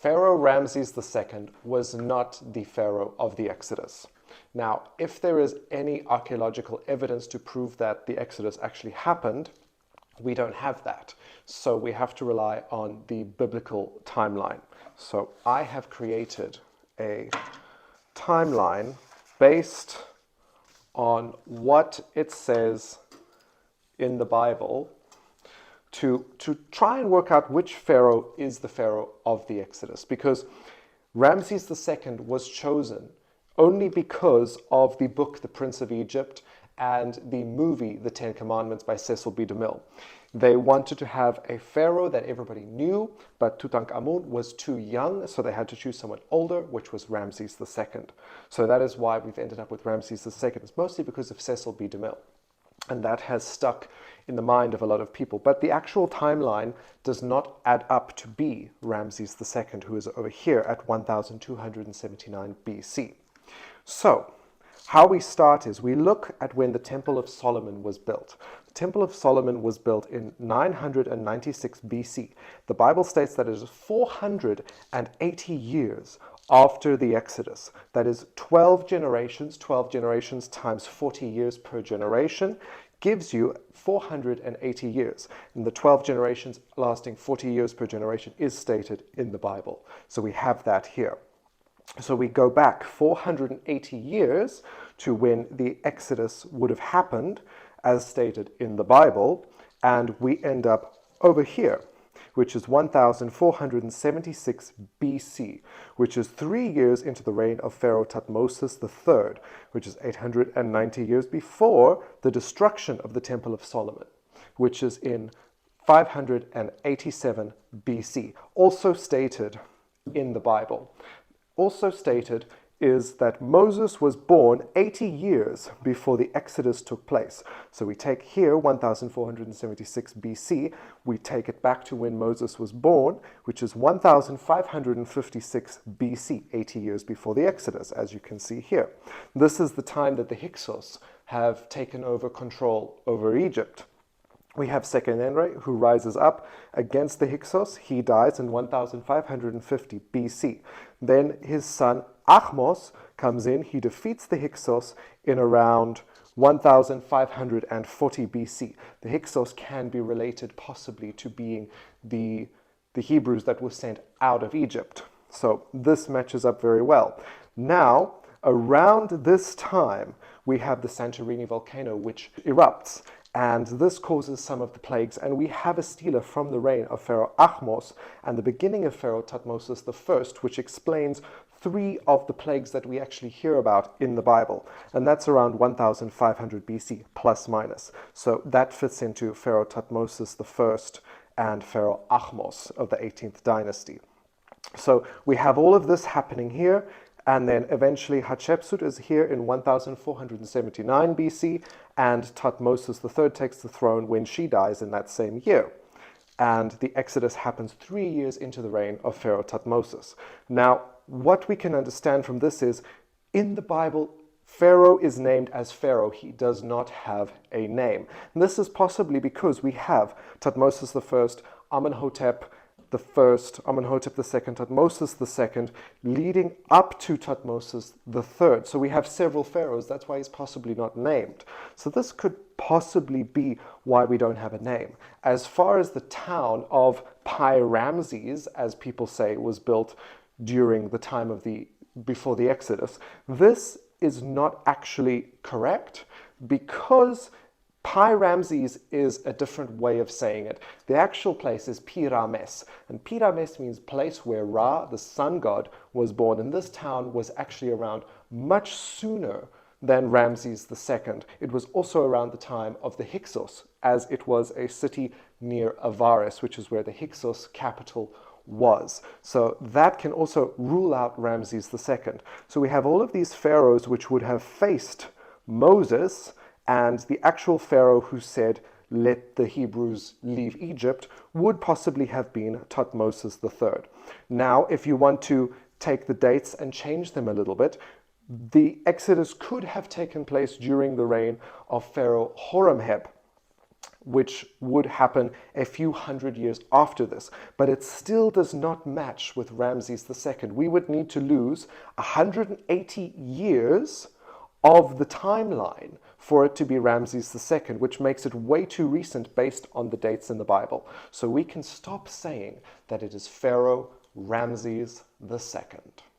Pharaoh Ramses II was not the Pharaoh of the Exodus. Now, if there is any archaeological evidence to prove that the Exodus actually happened, we don't have that. So we have to rely on the biblical timeline. So I have created a timeline based on what it says in the Bible to try and work out which Pharaoh is the Pharaoh of the Exodus. Because Ramses II was chosen only because of the book The Prince of Egypt and the movie The Ten Commandments by Cecil B DeMille. They wanted to have a pharaoh that everybody knew, but Tutankhamun was too young, so they had to choose someone older, which was Ramses II. So that is why we've ended up with Ramses II. It's mostly because of Cecil B DeMille. And that has stuck in the mind of a lot of people. But the actual timeline does not add up to be Ramses II, who is over here at 1279 BC. So, how we start is we look at when the Temple of Solomon was built. The Temple of Solomon was built in 996 BC. The Bible states that it is 480 years after the Exodus. That is 12 generations times 40 years per generation gives you 480 years. And the 12 generations lasting 40 years per generation is stated in the Bible. So we have that here. So we go back 480 years to when the Exodus would have happened, as stated in the Bible, and we end up over here, which is 1476 BC, which is 3 years into the reign of Pharaoh Thutmose III, which is 890 years before the destruction of the Temple of Solomon, which is in 587 BC, also stated in the Bible. Also stated is that Moses was born 80 years before the Exodus took place. So we take here 1476 BC, we take it back to when Moses was born, which is 1556 BC, 80 years before the Exodus, as you can see here. This is the time that the Hyksos have taken over control over Egypt. We have Seqenenre, who rises up against the Hyksos. He dies in 1550 BC. Then his son Ahmose comes in. He defeats the Hyksos in around 1540 BC. The Hyksos can be related possibly to being the Hebrews that were sent out of Egypt. So this matches up very well. Now, around this time, we have the Santorini volcano, which erupts. And this causes some of the plagues, and we have a stela from the reign of Pharaoh Ahmose and the beginning of Pharaoh Thutmose I, which explains 3 of the plagues that we actually hear about in the Bible, and that's around 1500 BC, plus minus. So that fits into Pharaoh Thutmose I and Pharaoh Ahmose of the 18th dynasty. So we have all of this happening here. And then eventually Hatshepsut is here in 1479 BC, and Thutmose III takes the throne when she dies in that same year. And the Exodus happens 3 years into the reign of Pharaoh Thutmose. Now, what we can understand from this is, in the Bible, Pharaoh is named as Pharaoh. He does not have a name. And this is possibly because we have Thutmose I, Amenhotep the first, Amenhotep II, Thutmose II, leading up to Thutmose III. So we have several pharaohs. That's why he's possibly not named. So this could possibly be why we don't have a name. As far as the town of Pi Ramses, as people say, was built during the time of before the Exodus, this is not actually correct, because Pi Ramses is a different way of saying it. The actual place is Pi-Rames, and Pi-Rames means place where Ra, the sun god, was born. And this town was actually around much sooner than Ramses II. It was also around the time of the Hyksos, as it was a city near Avaris, which is where the Hyksos capital was. So that can also rule out Ramses II. So we have all of these pharaohs which would have faced Moses, and the actual Pharaoh who said, let the Hebrews leave Egypt, would possibly have been Thutmose III. Now, if you want to take the dates and change them a little bit, the Exodus could have taken place during the reign of Pharaoh Horemheb. which would happen a few hundred years after this, but it still does not match with Ramses II. We would need to lose 180 years of the timeline for it to be Ramses II, which makes it way too recent based on the dates in the Bible. So we can stop saying that it is Pharaoh Ramses II.